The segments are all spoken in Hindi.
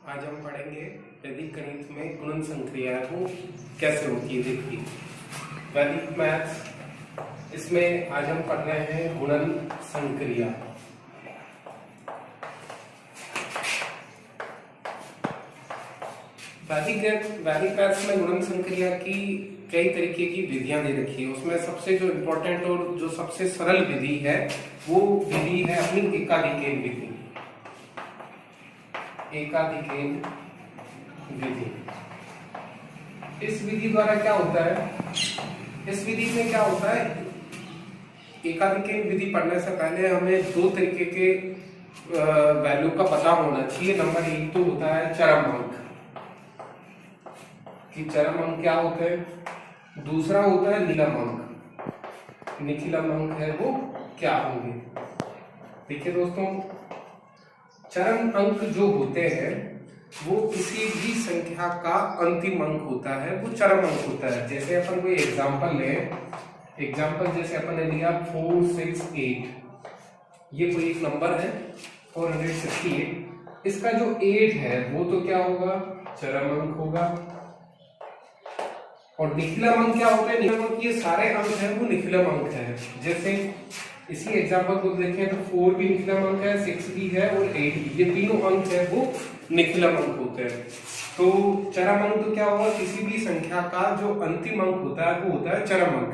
आज हम पढ़ेंगे वैदिक गणित में गुणन संक्रियाएं कैसे होती है। देखिए वैदिक मैथ्स, इसमें आज हम पढ़ रहे हैं गुणन संक्रिया। वैदिक मैथ्स में गुणन संक्रिया की कई तरीके की विधियां दे रखी है। उसमें सबसे जो इम्पोर्टेंट और जो सबसे सरल विधि है वो विधि है अपनी एकाधिकेन विधि। एकाधिकेन विधि, इस विधि द्वारा क्या होता है, इस विधि में क्या होता है, एकाधिकेन विधि पढ़ने से पहले हमें दो तरीके के वैल्यू का पता होना चाहिए। नंबर एक तो होता है चरम अंक, कि चरम अंक क्या होते हैं। दूसरा होता है निलम अंक, निखिलम अंक है वो क्या होंगे। देखिए दोस्तों, चरम अंक जो होते हैं वो किसी भी संख्या का अंतिम अंक होता है, वो चरम अंक होता है। जैसे अपन कोई एग्जांपल ले, एग्जांपल जैसे अपन ने लिया 468, ये कोई एक नंबर है 468, इसका जो 8 है वो तो क्या होगा, चरम अंक होगा। और निखिलम अंक क्या होता है, निखिलम अंक, ये सारे अंक हैं वो निखिलम अंक है। जैसे इसी एग्जांपल को देखें तो 4 भी निखिलम अंक है, 6 भी है और 8 भी, ये तीनों अंक है वो निखिलम अंक होते हैं। तो चरम अंक तो क्या होगा, किसी भी संख्या का जो अंतिम अंक होता है वो होता है चरम अंक।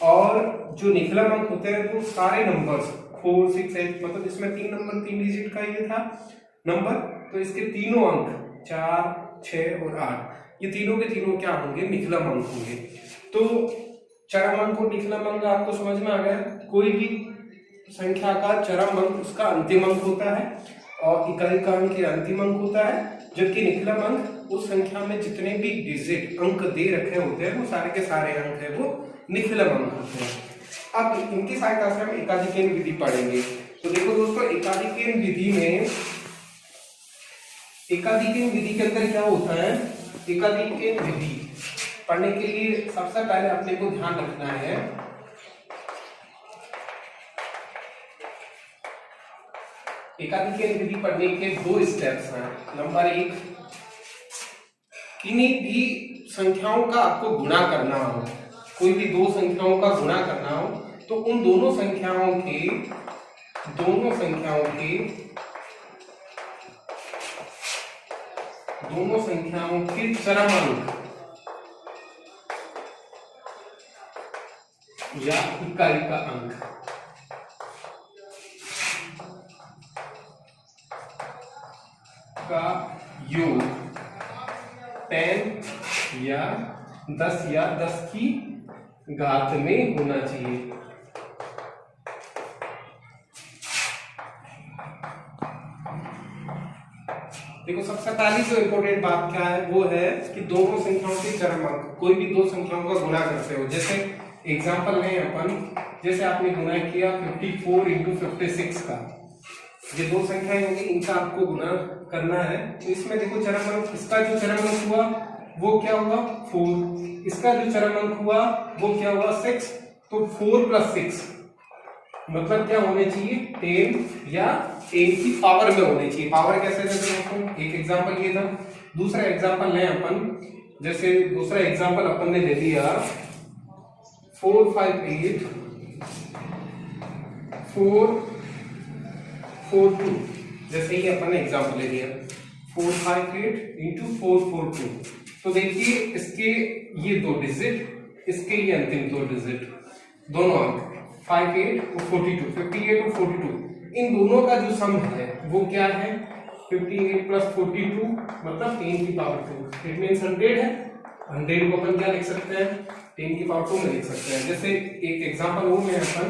और जो निखिलम अंक होते हैं वो सारे नंबर्स 4, 6, 8, मतलब इसमें 3 नंबर 3 डिजिट का ये था नंबर, तो इसके तीनों अंक 4, 6 और 8, ये तीनों के तीनों क्या होंगे, निखिलम अंक होंगे। तो चरम अंक और निखिलम अंक आपको समझ में आ गया। कोई भी संख्या का चरम अंक उसका अंतिम अंक होता है और इकाई अंक के अंतिम अंक होता है, जबकि निखिलम अंक उस संख्या में जितने भी डिजिट अंक दे रखे होते हैं वो सारे के सारे अंक है वो निखिलम अंक होते हैं। अब इनकी सहायता से हम एकाधिकेन विधि पढ़ेंगे। तो देखो दोस्तों, एकाधिकेन विधि में, एकाधिकेन विधि के अंदर क्या होता है, एकाधिकेन विधि पढ़ने के लिए सबसे पहले अपने को ध्यान रखना है एकाधिकेन विधि पढ़ने के 2 स्टेप्स हैं। नंबर 1, किन्हीं भी संख्याओं का आपको गुणा करना हो, कोई भी 2 संख्याओं का गुणा करना हो, तो उन दोनों संख्याओं के चरम अंक या इकाई का अंक का योग 10 या 10 या 10 की घात में होना चाहिए। देखो सबसे पहली जो इंपॉर्टेंट बात क्या है वो है कि दोनों संख्याओं के चरम अंक, कोई भी 2 संख्याओं का गुणा करते हो। जैसे एग्जांपल लें अपन, जैसे आपने गुणा किया 54 into 56 का, ये 2 संख्याएं होंगी, इनका आपको गुणा करना है। तो इसमें देखो चरम अंक, इसका जो चरम अंक हुआ वो क्या हुआ 4, इसका जो चरम अंक हुआ वो क्या हुआ 6, तो 4 + 6 मतलब क्या होने चाहिए 10 या 10 की पावर में होने चाहिए। पावर कैसे देते हैं आपको, एक एग्जांपल ये था। दूसरा एग्जांपल लें अपन, जैसे दूसरा एग्जांपल अपन ने ले लिया 458 442, जैसे ही अपन ने एग्जांपल ले लिया 458 into 442, तो देखिए इसके ये 2 डिजिट, इसके ये अंतिम 2 डिजिट, दोनों अंक 58 और 42, 58 और 42, इन दोनों का जो सम है वो क्या है 58 + 42 मतलब 10 की पावर 2, इट मींस 100 है। 100 को अपन क्या लिख सकते हैं, 10 की पावर 2 में लिख सकते हैं। जैसे एक एग्जांपल वो में अपन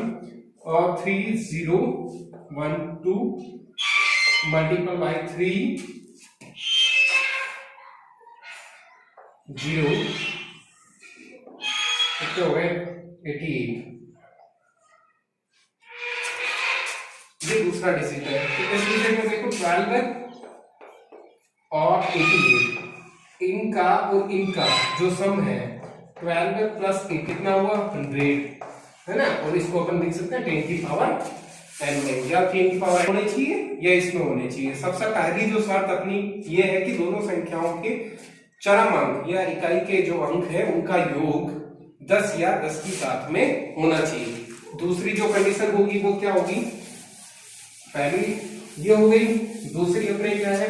और 3012 मल्टीपल बाय 3 0 कितने हो गए 88, ये दूसरा डिजिट है। तो इस डिजिट में देखो 12 है और 88, इनका और इनका जो सम है 12 + 8 कितना हुआ 100 है ना, और इसको अपन लिख सकते हैं 10 की पावर n में, या 3 की पावर होनी चाहिए या इसमें होनी चाहिए। सबसे पहली जो शर्त अपनी ये है कि दोनों संख्याओं के चरम अंक या इकाई के जो अंक है उनका योग 10 या 10 की घात में होना चाहिए। दूसरी जो कंडीशन होगी वो क्या होगी, पहली ये हो गई, दूसरी अपने क्या है,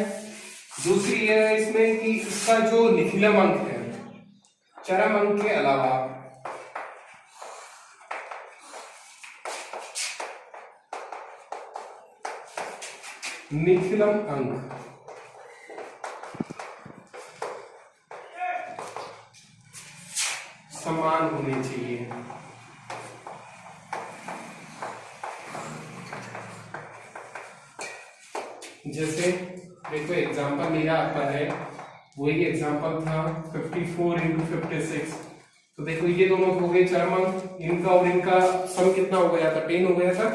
दूसरी ये है इसमें कि इसका जो निखिलम अंक है चरम अंक के अलावा निखिलम अंक समान होने चाहिए। जैसे देखो एग्जांपल लिया आता है, वही एग्जांपल था 54 इंटू 56। तो देखो ये दोनों हो गए चरम अंक, इनका और इनका सम कितना हो गया था, 10 हो गया था।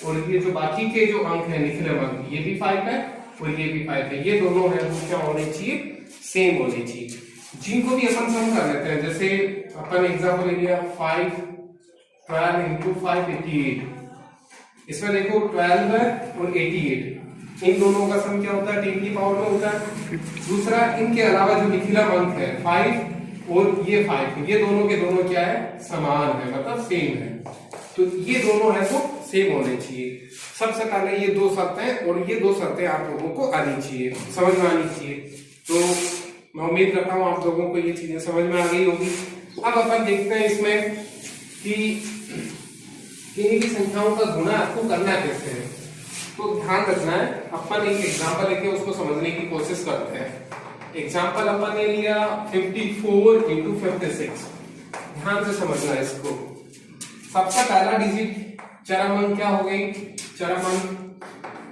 और ये जो बाकी के जो अंक है निखिलम अंक, ये भी 5 है और ये भी 5 है, ये दोनों है वो क्या होने चाहिए, सेम होने चाहिए। जिनको भी अपन सम कर लेते हैं, जैसे अपन एग्जांपल ले लिया 5 12 इंटू 5 88। इसमें देखो 12 है और 88, इन दोनों का सम क्या होता है, 10 की पावर में होता है। दूसरा इनके अलावा जो निखिलम अंक है 5 और ये 5, ये दोनों के दोनों क्या है, समान है, मतलब सेम है। तो ये दोनों है वो सेम होने चाहिए। सबसे पहले ये दो शर्तें, और ये दो शर्तें आप लोगों को आनी चाहिए, समझ में आनी चाहिए। तो मैं उम्मीद करता हूँ आप लोगों को ये चीजें समझ में आ गई होगी। अब अपन देखते हैं इसमें कि किन्हीं की संख्याओं का गुणा आपको करना कैसे है। तो ध्यान रखना है, अपन एक एग्जांपल लेके उसको समझने की कोशिश करते हैं। एग्जांपल अपन ने लिया 54 इंटू 56। ध्यान से समझना है इसको। सबसे पहला डिजिट चरम अंक क्या हो गई, चरम अंक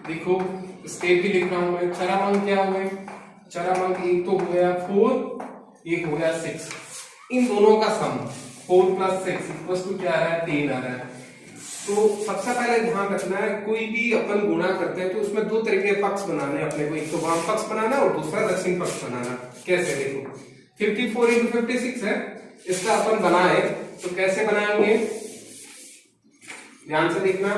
देखो स्टेप भी लिख रहा हूं मैं। चरम अंक क्या हो गए, चरम अंक एक तो हो गया 4, एक हो गया 6। इन दोनों का सम 4 प्लस 6 इक्वल्स टू क्या आ रहा है, 10 आ रहा है। तो सबसे पहले ध्यान रखना है, कोई भी अपन गुणा करते हैं तो उसमें दो तरह के पक्ष बनाने अपने को, एक तो वाम पक्ष बनाना और दूसरा दक्षिण पक्ष बनाना। कैसे, देखो 54 इंटू 56 है, इसका अपन बनाए तो कैसे बनाएंगे, ध्यान से देखना।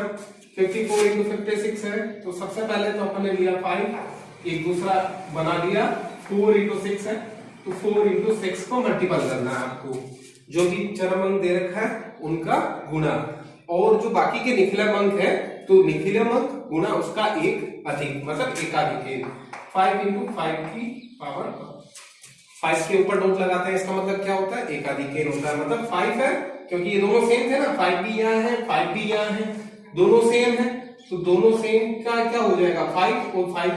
54 इंटू 56 है, तो सबसे पहले तो अपन ने लिया 5, एक दूसरा बना दिया 4 इंटू 6 है, तो 4 इंटू 6 को मल्टीपल करना है आपको, जो भी चरम अंक दे रखा है उनका गुणा, और जो बाकी के निखिलम अंक है तो निखिलम अंक गुणा उसका एक अधिक, मतलब एकाधिक। 5 इंटू 5 की पावर 5 के ऊपर डॉट लगाते हैं, इसका मतलब क्या होता है, एकाधिक होता है, मतलब 5 है, क्योंकि ये दोनों सेम थे ना, 5 भी यहाँ है 5 भी यहाँ है, दोनों सेम है, तो दोनों सेम का क्या हो जाएगा 5 और 5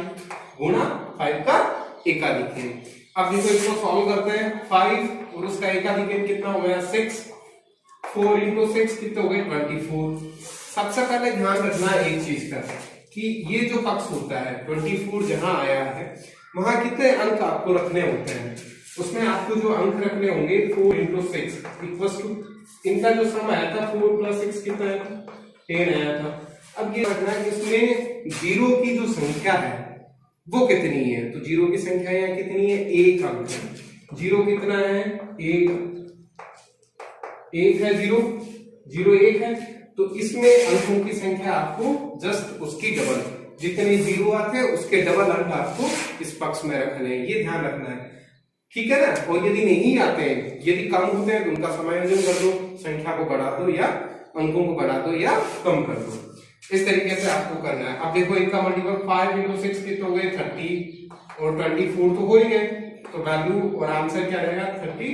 गुणा 5 का एकाधिक है। अब देखो इसको सॉल्व करते हैं, 5 और उसका एकाधिक कितना हो गया 6, 4 इंटू 6 कितने हो गए 24। सबसे पहले ध्यान रखना है एक चीज का कि ये जो पक्ष होता है 24 जहां आया है वहां कितने अंक आपको रखने होते हैं, उसमें आपको जो अंक रखने होंगे 4 इंटू 6 इक्वल्स टू, इनका जो सम आया था 4 प्लस 6 कितना आया था, 10 आया था। अब ये रखना है कि इसमें जीरो की जो संख्या है वो कितनी है, तो जीरो की संख्या यहाँ कितनी है, एक अंक है। जीरो कितना है, एक है, जीरो एक है, तो इसमें अंकों की संख्या आपको जस्ट उसकी डबल, जितने जीरो आते हैं उसके डबल अंक आपको इस पक्ष में रखने हैं, ये ध्यान रखना है, ठीक है ना। और यदि नहीं आते हैं, यदि कम होते हैं तो उनका समायोजन कर दो, संख्या को बढ़ा दो या अंकों को बढ़ा दो या कम कर दो, इस तरीके से आपको करना है। अब देखो इनका मल्टीपल 5 इंटू 6 कितने हो गए 30 और 24 तो हो ही गए, तो वैल्यू और आंसर क्या रहेगा 30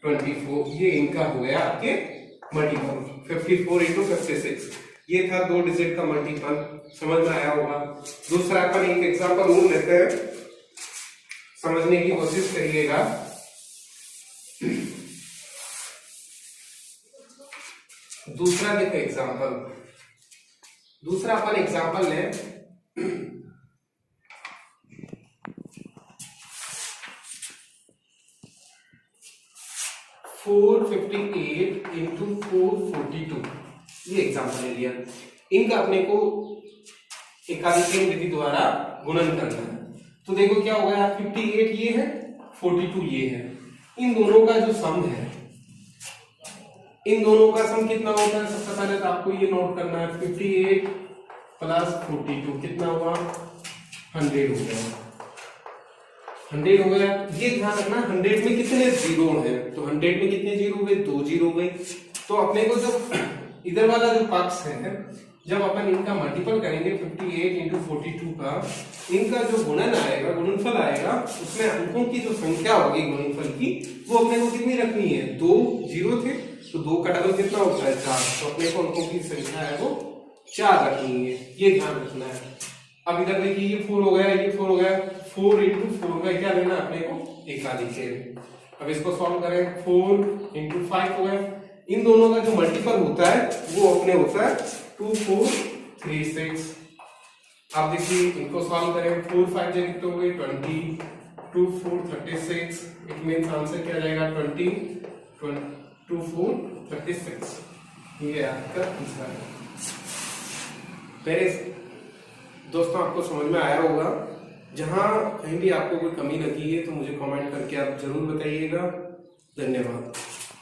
24, ये इनका हो गया आपके मल्टीपल 54 इंटू 56। ये था 2 डिजिट का मल्टीपल, समझ में आया होगा। दूसरा अपन एक एग्जांपल और लेते हैं, समझने की कोशिश करिएगा। दूसरा देखो एग्जांपल, दूसरा अपन एग्जांपल लें 458 इंटू 442, ये एग्जांपल ले लिया। इनका अपने को एकाधिक विधि द्वारा गुणन करना है। तो देखो क्या हो गया, 58 ये है 42 ये है, इन दोनों का जो सम है, इन दोनों का सम कितना होता है, सबसे पहले तो आपको ये नोट करना है 58 प्लस 42 कितना हुआ 100 हो गया। 100 हो गया। ये ध्यान रखना 100 में कितने जीरो हैं, तो 100 में कितने जीरो हुए 2 जीरो हुए। तो अपने को जो इधर वाला जो पक्ष है जब अपन इनका मल्टीपल करेंगे 58 इंटू 42 का, इनका जो गुणन आएगा गुणनफल आएगा उसमें अंकों की जो संख्या होगी गुणनफल की वो अपने को कितनी रखनी है, 2 जीरो थे तो 2 का डबल कितना होता है 4, तो अपने को अंकों की संख्या है वो 4 रखनी है, ये ध्यान रखना है। अब इधर देखिए ये 4 हो गया, ये 4 हो गया, 4 इंटू 4 का क्या लेना अपने को एकाधिक है। अब इसको सॉल्व करें 4 इंटू 5 हो गया, इन दोनों का जो मल्टीपल होता है वो अपने होता है 2 4 3 6। आप देखिए इनको सॉल्व करें 4 5 जगह कितने हो गए 20, 2 4 36, इट मींस आंसर क्या जाएगा 20 2 4 36। ये आपका आंसर है। मेरे दोस्तों आपको समझ में आया होगा, जहां कहीं भी आपको कोई कमी लगी है तो मुझे कमेंट करके आप जरूर बताइएगा। धन्यवाद।